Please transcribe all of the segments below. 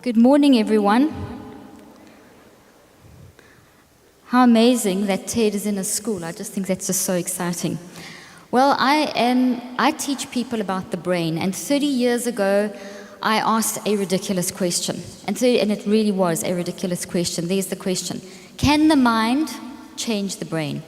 Good morning, everyone. How amazing that Ted is in a school. I just think that's just so exciting. Well, I teach people about the brain, and 30 years ago, I asked a ridiculous question. And it really was a ridiculous question. There's the question. Can the mind change the brain?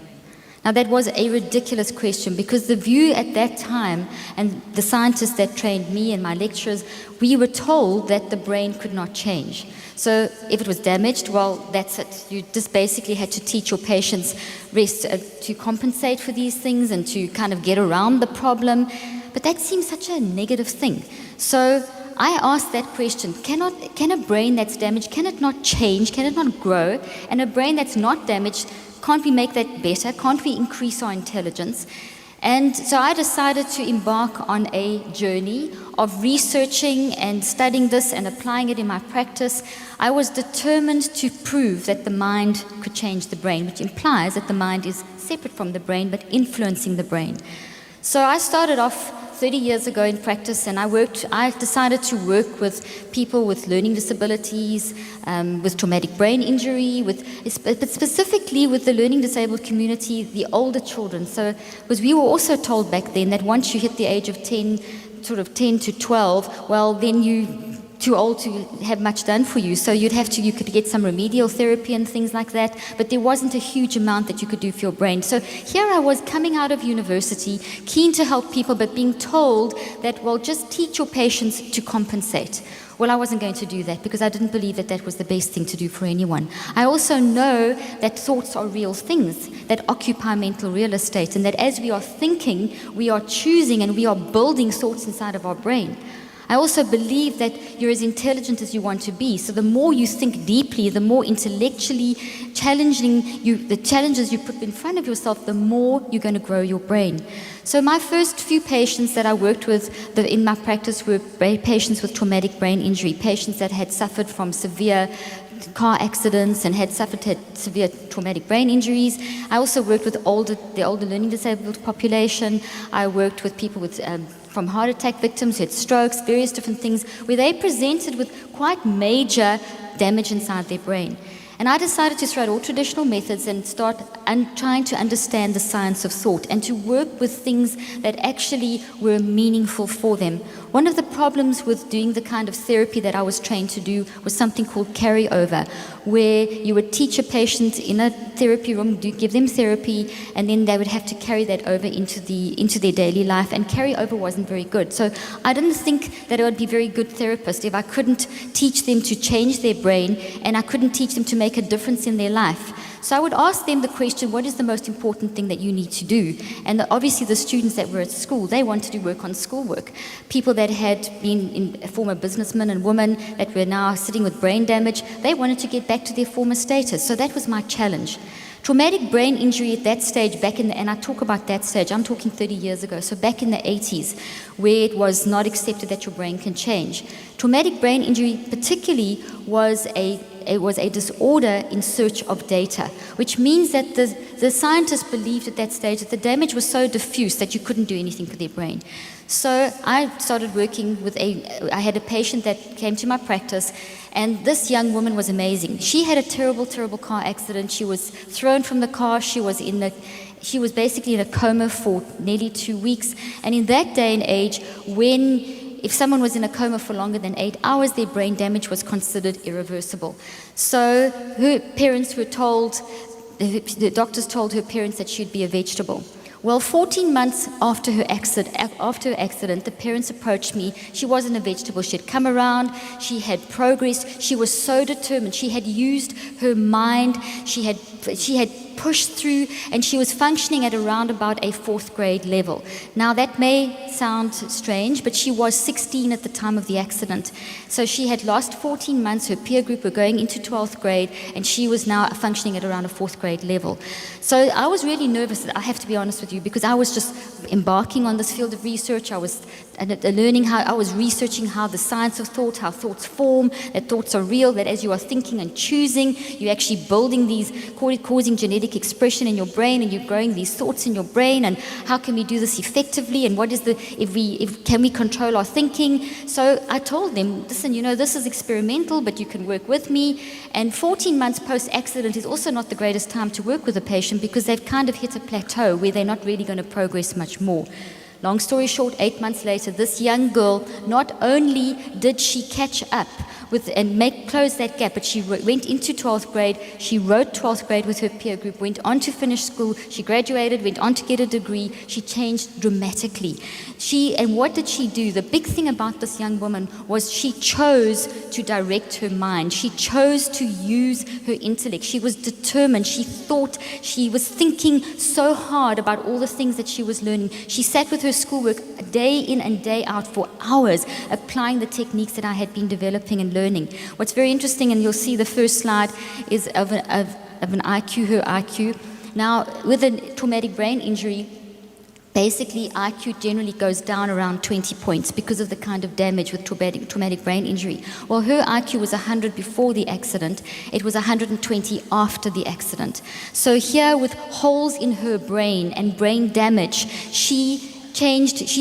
Now, that was a ridiculous question because the view at that time, and the scientists that trained me and my lecturers, we were told that the brain could not change. So if it was damaged, well, that's it. You just basically had to teach your patients to compensate for these things and to kind of get around the problem. But that seems such a negative thing. So I asked that question, can a brain that's damaged, can it not change, can it not grow? And a brain that's not damaged, can't we make that better? Can't we increase our intelligence? And so I decided to embark on a journey of researching and studying this and applying it in my practice. I was determined to prove that the mind could change the brain, which implies that the mind is separate from the brain but influencing the brain. So I started off 30 years ago in practice, and I decided to work with people with learning disabilities, with traumatic brain injury, but specifically with the learning disabled community, the older children. So, because we were also told back then that once you hit the age of 10, sort of 10 to 12, well, then you're too old to have much done for you. So you could get some remedial therapy and things like that, but there wasn't a huge amount that you could do for your brain. So here I was coming out of university, keen to help people, but being told that, well, just teach your patients to compensate. Well, I wasn't going to do that because I didn't believe that that was the best thing to do for anyone. I also know that thoughts are real things that occupy mental real estate, and that as we are thinking, we are choosing and we are building thoughts inside of our brain. I also believe that you're as intelligent as you want to be. So the more you think deeply, the more intellectually challenging the challenges you put in front of yourself, the more you're going to grow your brain. So my first few patients that I worked with in my practice were patients with traumatic brain injury, patients that had suffered from severe car accidents and had severe traumatic brain injuries. I also worked with the older learning disabled population. I worked with people with from heart attack victims who had strokes, various different things, where they presented with quite major damage inside their brain. And I decided to throw out all traditional methods and start trying to understand the science of thought and to work with things that actually were meaningful for them. One of the problems with doing the kind of therapy that I was trained to do was something called carryover, where you would teach a patient in a therapy room, give them therapy, and then they would have to carry that over into their daily life, and carryover wasn't very good. So I didn't think that I would be a very good therapist if I couldn't teach them to change their brain and I couldn't teach them to make a difference in their life. So I would ask them the question, what is the most important thing that you need to do? And obviously the students that were at school, they wanted to work on schoolwork. People that had been former businessmen and women that were now sitting with brain damage, they wanted to get back to their former status. So that was my challenge. Traumatic brain injury at that stage, and I talk about that stage, I'm talking 30 years ago, so back in the 80s, where it was not accepted that your brain can change. Traumatic brain injury particularly was a disorder in search of data, which means that the scientists believed at that stage that the damage was so diffuse that you couldn't do anything for their brain. So I started working I had a patient that came to my practice, and this young woman was amazing. She had a terrible, terrible car accident. She was thrown from the car. She was basically in a coma for nearly 2 weeks. And in that day and age, if someone was in a coma for longer than 8 hours, their brain damage was considered irreversible. So her parents were told, the doctors told her parents that she'd be a vegetable. Well, 14 months after her accident, the parents approached me. She wasn't a vegetable. She had come around. She had progressed. She was so determined. She had used her mind. She had pushed through, and she was functioning at around about a 4th grade level. Now, that may sound strange, but she was 16 at the time of the accident. So she had lost 14 months. Her peer group were going into 12th grade, and she was now functioning at around a 4th grade level. So I was really nervous, I have to be honest with you, because I was just embarking on this field of research. I was researching how the science of thought, how thoughts form, that thoughts are real, that as you are thinking and choosing, you're actually building these, causing genetic sympathetic expression in your brain, and you're growing these thoughts in your brain, and how can we do this effectively, and what is can we control our thinking? So I told them, listen, this is experimental, but you can work with me. And 14 months post-accident is also not the greatest time to work with a patient, because they've kind of hit a plateau where they're not really going to progress much more. Long story short, 8 months later, this young girl, not only did she catch up and close that gap, but she went into 12th grade, she wrote 12th grade with her peer group, went on to finish school, she graduated, went on to get a degree, she changed dramatically. And what did she do? The big thing about this young woman was she chose to direct her mind. She chose to use her intellect. She was determined. She was thinking so hard about all the things that she was learning. She sat with her schoolwork day in and day out for hours, applying the techniques that I had been developing and learning. What's very interesting, and you'll see the first slide, is of an IQ, her IQ. Now, with a traumatic brain injury, basically IQ generally goes down around 20 points because of the kind of damage with traumatic brain injury. Well, her IQ was 100 before the accident. It was 120 after the accident. So here, with holes in her brain and brain damage, she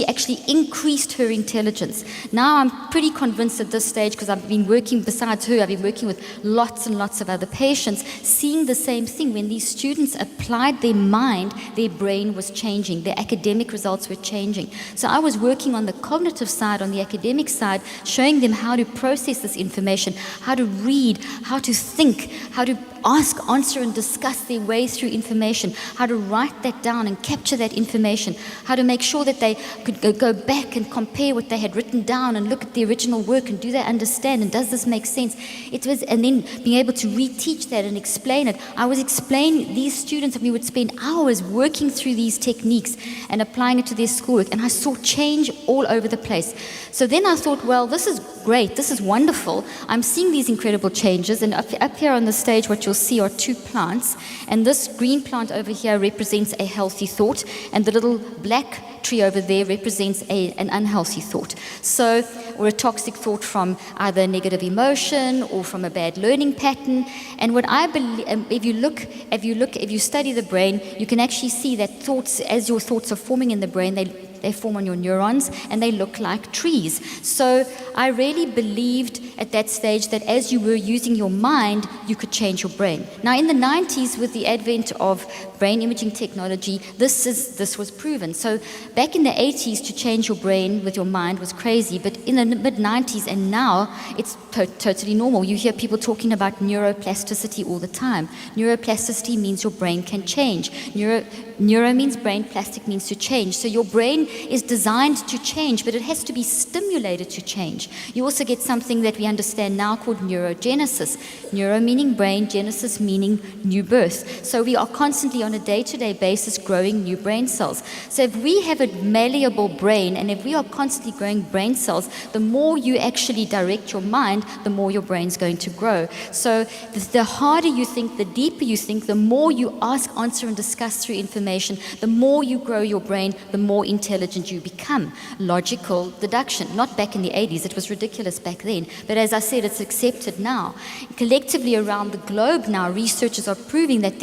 actually increased her intelligence. Now I'm pretty convinced at this stage, because I've been working, besides her, I've been working with lots and lots of other patients, seeing the same thing. When these students applied their mind, their brain was changing, their academic results were changing. So I was working on the cognitive side, on the academic side, showing them how to process this information, how to read, how to think, how to ask, answer, and discuss their way through information, how to write that down and capture that information, how to make sure that they could go back and compare what they had written down and look at the original work and do they understand and does this make sense. And then being able to reteach that and explain it. I was explaining these students, and we would spend hours working through these techniques and applying it to their schoolwork, and I saw change all over the place. So then I thought, well, this is great, this is wonderful. I'm seeing these incredible changes, and up here on the stage what you'll see are 2 plants, and this green plant over here represents a healthy thought, and the little black tree over there represents an unhealthy thought. So, or a toxic thought from either a negative emotion or from a bad learning pattern. And what I believe, if you study the brain, you can actually see that thoughts, as your thoughts are forming in the brain, they form on your neurons, and they look like trees. So I really believed at that stage that as you were using your mind, you could change your brain. Now, in the 90s, with the advent of brain imaging technology, this was proven. So back in the 80s, to change your brain with your mind was crazy, but in the mid-90s and now, it's totally normal. You hear people talking about neuroplasticity all the time. Neuroplasticity means your brain can change. Neuro means brain, plastic means to change. So your brain is designed to change, but it has to be stimulated to change. You also get something that we understand now called neurogenesis. Neuro meaning brain, genesis meaning new birth. So we are constantly on a day-to-day basis growing new brain cells. So if we have a malleable brain, and if we are constantly growing brain cells, the more you actually direct your mind, the more your brain's going to grow. So the harder you think, the deeper you think, the more you ask, answer, and discuss through information, the more you grow your brain, the more intelligent you become. Logical deduction. Not back in the 80s, it was ridiculous back then. But as I said, it's accepted now. Collectively around the globe now, researchers are proving that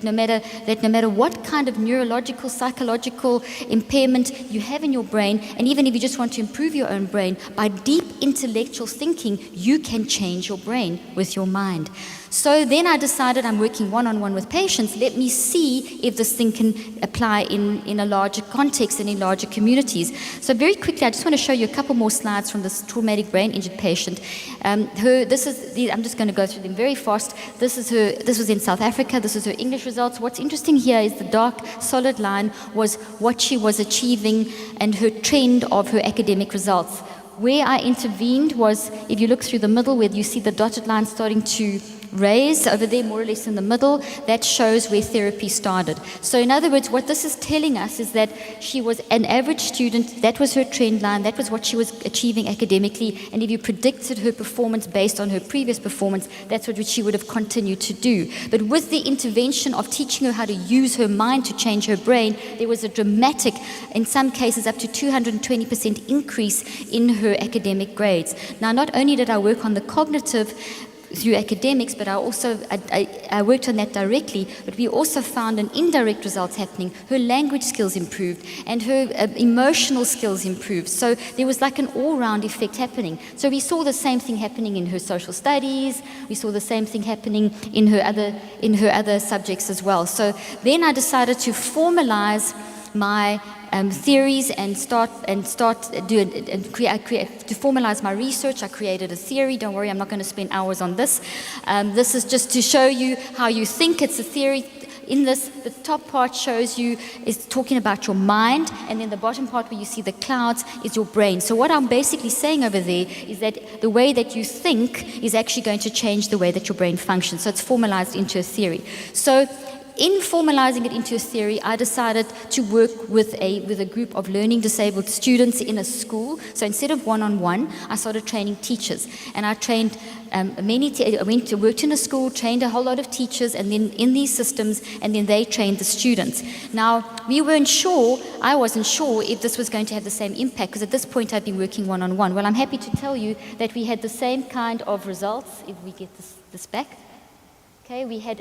no matter what kind of neurological, psychological impairment you have in your brain, and even if you just want to improve your own brain, by deep intellectual thinking, you can change your brain with your mind. So then I decided, I'm working one-on-one with patients, let me see if this thing can apply in a larger context and in larger communities. So very quickly, I just want to show you a couple more slides from this traumatic brain injured patient. I'm just going to go through them very fast. This was in South Africa, this is her English results. What's interesting here is the dark solid line was what she was achieving and her trend of her academic results. Where I intervened was, if you look through the middle where you see the dotted line starting to raise over there, more or less in the middle, that shows where therapy started. So in other words, what this is telling us is that she was an average student, that was her trend line, that was what she was achieving academically, and if you predicted her performance based on her previous performance, that's what she would have continued to do. But with the intervention of teaching her how to use her mind to change her brain, there was a dramatic, in some cases up to 220% increase in her academic grades. Now, not only did I work on the cognitive through academics, but I worked on that directly, but we also found an indirect results happening. Her language skills improved and her emotional skills improved. So there was like an all-round effect happening. So we saw the same thing happening in her social studies, we saw the same thing happening in her other subjects as well. So then I decided to formalize my theories and to formalize my research. I created a theory. Don't worry, I'm not going to spend hours on this. This is just to show you how you think. It's a theory. In this, the top part is talking about your mind, and then the bottom part where you see the clouds is your brain. So what I'm basically saying over there is that the way that you think is actually going to change the way that your brain functions. So it's formalized into a theory. So in formalizing it into a theory, I decided to work with a group of learning disabled students in a school. So instead of one-on-one, I started training teachers. And I trained worked in a school, trained a whole lot of teachers, and then in these systems, and then they trained the students. Now, I wasn't sure if this was going to have the same impact, because at this point I'd been working one-on-one. Well, I'm happy to tell you that we had the same kind of results. If we get this back. Okay, we had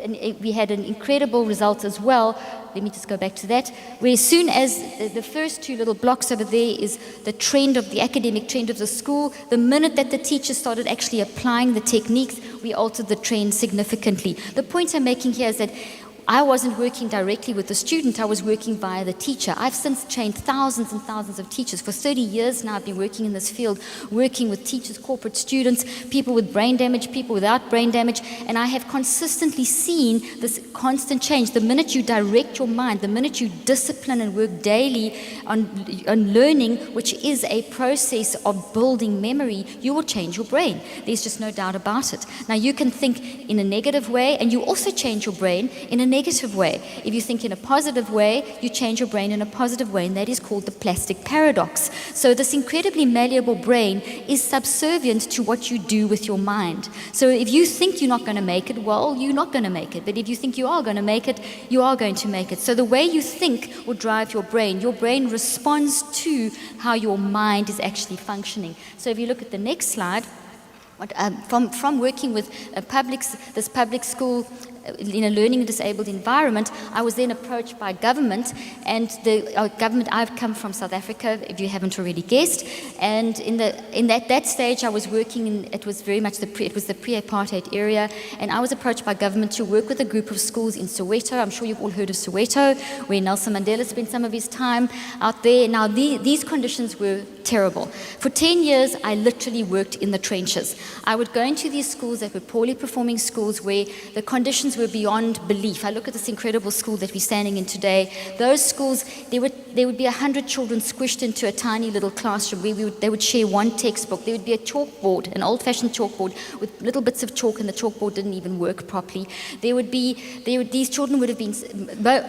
an incredible result as well. Let me just go back to that. Where as soon as the first two little blocks over there is the academic trend of the school, the minute that the teachers started actually applying the techniques, we altered the trend significantly. The point I'm making here is that I wasn't working directly with the student, I was working via the teacher. I've since trained thousands and thousands of teachers. For 30 years now I've been working in this field, working with teachers, corporate students, people with brain damage, people without brain damage, and I have consistently seen this constant change. The minute you direct your mind, the minute you discipline and work daily on learning, which is a process of building memory, you will change your brain. There's just no doubt about it. Now you can think in a negative way, and you also change your brain in a negative way. If you think in a positive way, you change your brain in a positive way, and that is called the plastic paradox. So this incredibly malleable brain is subservient to what you do with your mind. So if you think you're not going to make it, well, you're not going to make it. But if you think you are going to make it, you are going to make it. So the way you think will drive your brain. Your brain responds to how your mind is actually functioning. So if you look at the next slide, from working with this public school in a learning disabled environment, I was then approached by government, and the government, I've come from South Africa, if you haven't already guessed, and in that stage I was working it was very much the pre-apartheid area, and I was approached by government to work with a group of schools in Soweto. I'm sure you've all heard of Soweto, where Nelson Mandela spent some of his time out there. Now these conditions were terrible. For 10 years I literally worked in the trenches. I would go into these schools that were poorly performing schools where the conditions were beyond belief. I look at this incredible school that we're standing in today. Those schools, there would be 100 children squished into a tiny little classroom where they would share one textbook. There would be a chalkboard, an old-fashioned chalkboard with little bits of chalk, and the chalkboard didn't even work properly. These children would have been,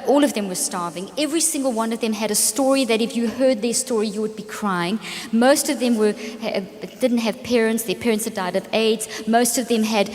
all of them were starving. Every single one of them had a story that if you heard their story, you would be crying. Most of them didn't have parents. Their parents had died of AIDS. Most of them had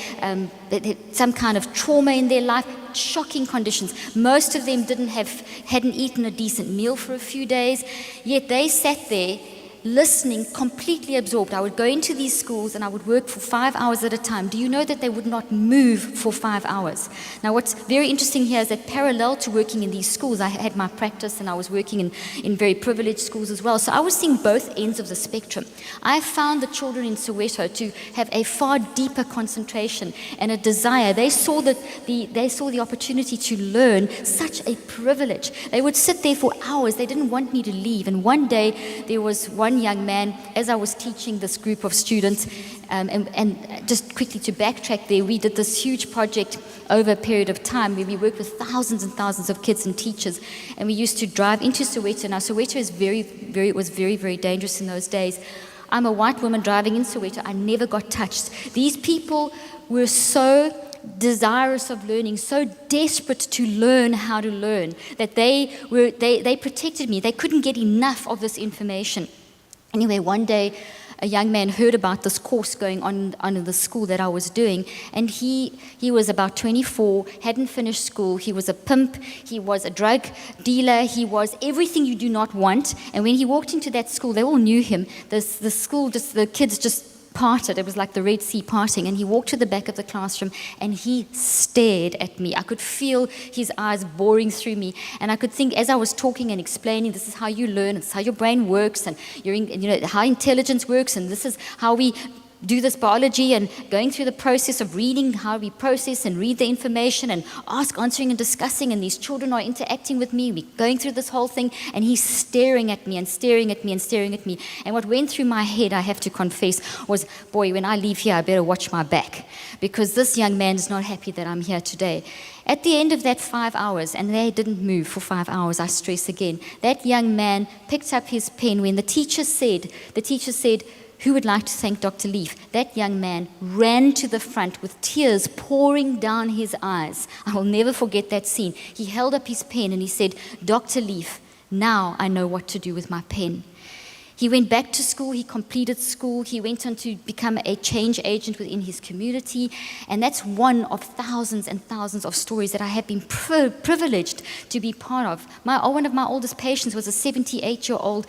some kind of trauma in their life, shocking conditions. Most of them hadn't eaten a decent meal for a few days, yet they sat there listening, completely absorbed. I would go into these schools and I would work for 5 hours at a time. Do you know that they would not move for 5 hours? Now what's very interesting here is that parallel to working in these schools, I had my practice and I was working in very privileged schools as well. So I was seeing both ends of the spectrum. I found the children in Soweto to have a far deeper concentration and a desire. They saw the opportunity to learn, such a privilege. They would sit there for hours. They didn't want me to leave. And one day there was one young man, as I was teaching this group of students, and just quickly to backtrack there, we did this huge project over a period of time where we worked with thousands and thousands of kids and teachers, and we used to drive into Soweto. Now Soweto was very, very dangerous in those days. I'm a white woman driving in Soweto. I never got touched. These people were so desirous of learning, so desperate to learn how to learn, that they protected me. They couldn't get enough of this information. Anyway, one day a young man heard about this course going on in the school that I was doing, and he was about 24, hadn't finished school. He was a pimp, he was a drug dealer, he was everything you do not want. And when he walked into that school, they all knew him. The kids just parted. It was like the Red Sea parting. And he walked to the back of the classroom and he stared at me. I could feel his eyes boring through me. And I could think, as I was talking and explaining, this is how you learn, it's how your brain works, and how intelligence works, and this is how we do this biology, and going through the process of reading, how we process and read the information and answering and discussing, and these children are interacting with me, we're going through this whole thing, and he's staring at me and staring at me and staring at me. And what went through my head, I have to confess, was, boy, when I leave here, I better watch my back, because this young man is not happy that I'm here today. At the end of that 5 hours, and they didn't move for 5 hours, I stress again, that young man picked up his pen when the teacher said, who would like to thank Dr. Leaf? That young man ran to the front with tears pouring down his eyes. I will never forget that scene. He held up his pen and he said, Dr. Leaf, now I know what to do with my pen. He went back to school, he completed school, he went on to become a change agent within his community, and that's one of thousands and thousands of stories that I have been privileged to be part of. One of my oldest patients was a 78-year-old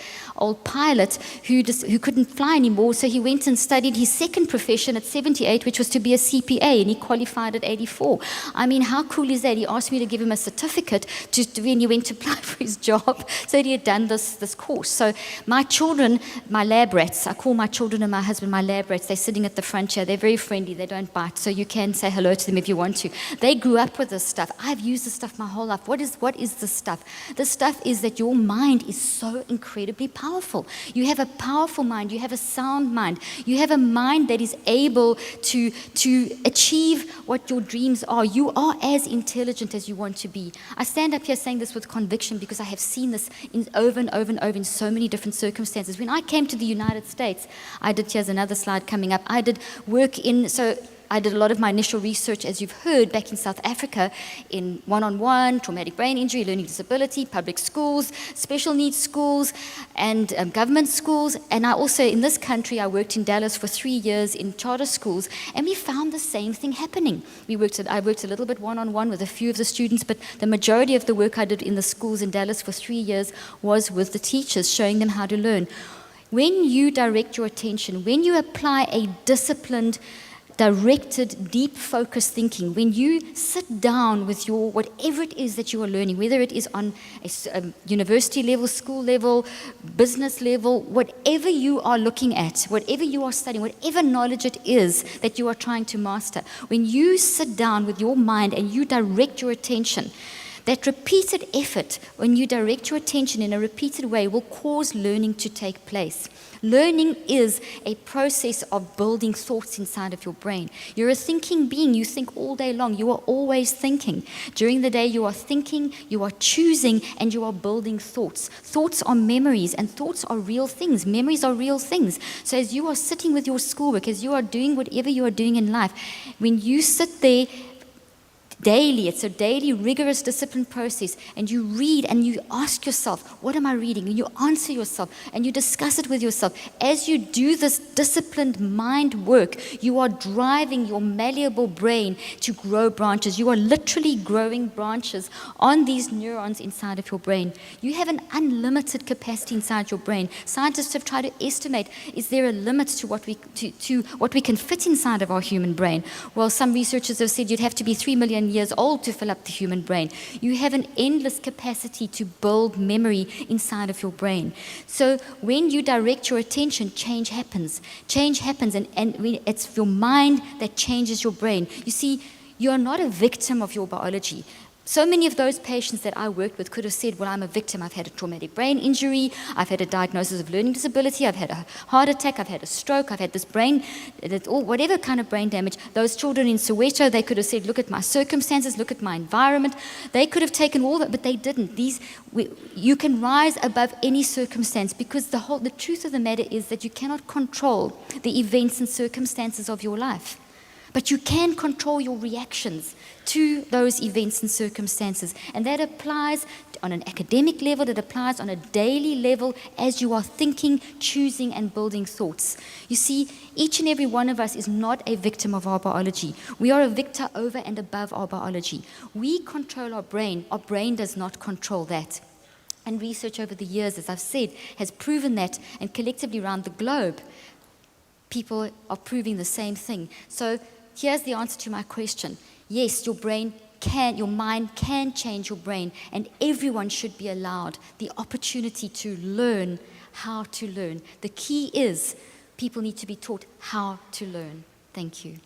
pilot who couldn't fly anymore, so he went and studied his second profession at 78, which was to be a CPA, and he qualified at 84. I mean, how cool is that? He asked me to give him a certificate when he went to apply for his job, so that he had done this course. So my children, my lab rats, I call my children and my husband my lab rats. They're sitting at the front here. They're very friendly. They don't bite, so you can say hello to them if you want to. They grew up with this stuff. I've used this stuff my whole life. What is this stuff? This stuff is that your mind is so incredibly powerful. You have a powerful mind. You have a sound mind. You have a mind that is able to achieve what your dreams are. You are as intelligent as you want to be. I stand up here saying this with conviction because I have seen this over and over and over in so many different circumstances. When I came to the United States, here's another slide coming up, I did a lot of my initial research, as you've heard, back in South Africa in one-on-one, traumatic brain injury, learning disability, public schools, special needs schools, and government schools. And I also, in this country, I worked in Dallas for 3 years in charter schools, and we found the same thing happening. I worked a little bit one-on-one with a few of the students, but the majority of the work I did in the schools in Dallas for 3 years was with the teachers, showing them how to learn. When you direct your attention, when you apply a disciplined, directed, deep focused thinking, when you sit down with your whatever it is that you are learning, whether it is on a university level, school level, business level, whatever you are looking at, whatever you are studying, whatever knowledge it is that you are trying to master, when you sit down with your mind and you direct your attention, that repeated effort, when you direct your attention in a repeated way, will cause learning to take place. Learning is a process of building thoughts inside of your brain. You're a thinking being. You think all day long. You are always thinking. During the day, you are thinking, you are choosing, and you are building thoughts. Thoughts are memories, and thoughts are real things. Memories are real things. So as you are sitting with your schoolwork, as you are doing whatever you are doing in life, when you sit there daily, it's a daily rigorous discipline process, and you read and you ask yourself, what am I reading? And you answer yourself and you discuss it with yourself. As you do this disciplined mind work, you are driving your malleable brain to grow branches. You are literally growing branches on these neurons inside of your brain. You have an unlimited capacity inside your brain. Scientists have tried to estimate, is there a limit to what we can fit inside of our human brain? Well, some researchers have said you'd have to be 3 million years old to fill up the human brain. You have an endless capacity to build memory inside of your brain. So when you direct your attention, change happens. Change happens, and it's your mind that changes your brain. You see, you are not a victim of your biology. So many of those patients that I worked with could have said, well, I'm a victim. I've had a traumatic brain injury. I've had a diagnosis of learning disability. I've had a heart attack. I've had a stroke. I've had this whatever kind of brain damage. Those children in Soweto, they could have said, look at my circumstances, look at my environment. They could have taken all that, but they didn't. You can rise above any circumstance, because the truth of the matter is that you cannot control the events and circumstances of your life. But you can control your reactions to those events and circumstances. And that applies on an academic level, that applies on a daily level as you are thinking, choosing, and building thoughts. You see, each and every one of us is not a victim of our biology. We are a victor over and above our biology. We control our brain. Our brain does not control that. And research over the years, as I've said, has proven that, and collectively around the globe, people are proving the same thing. So here's the answer to my question. Yes, your mind can change your brain, and everyone should be allowed the opportunity to learn how to learn. The key is people need to be taught how to learn. Thank you.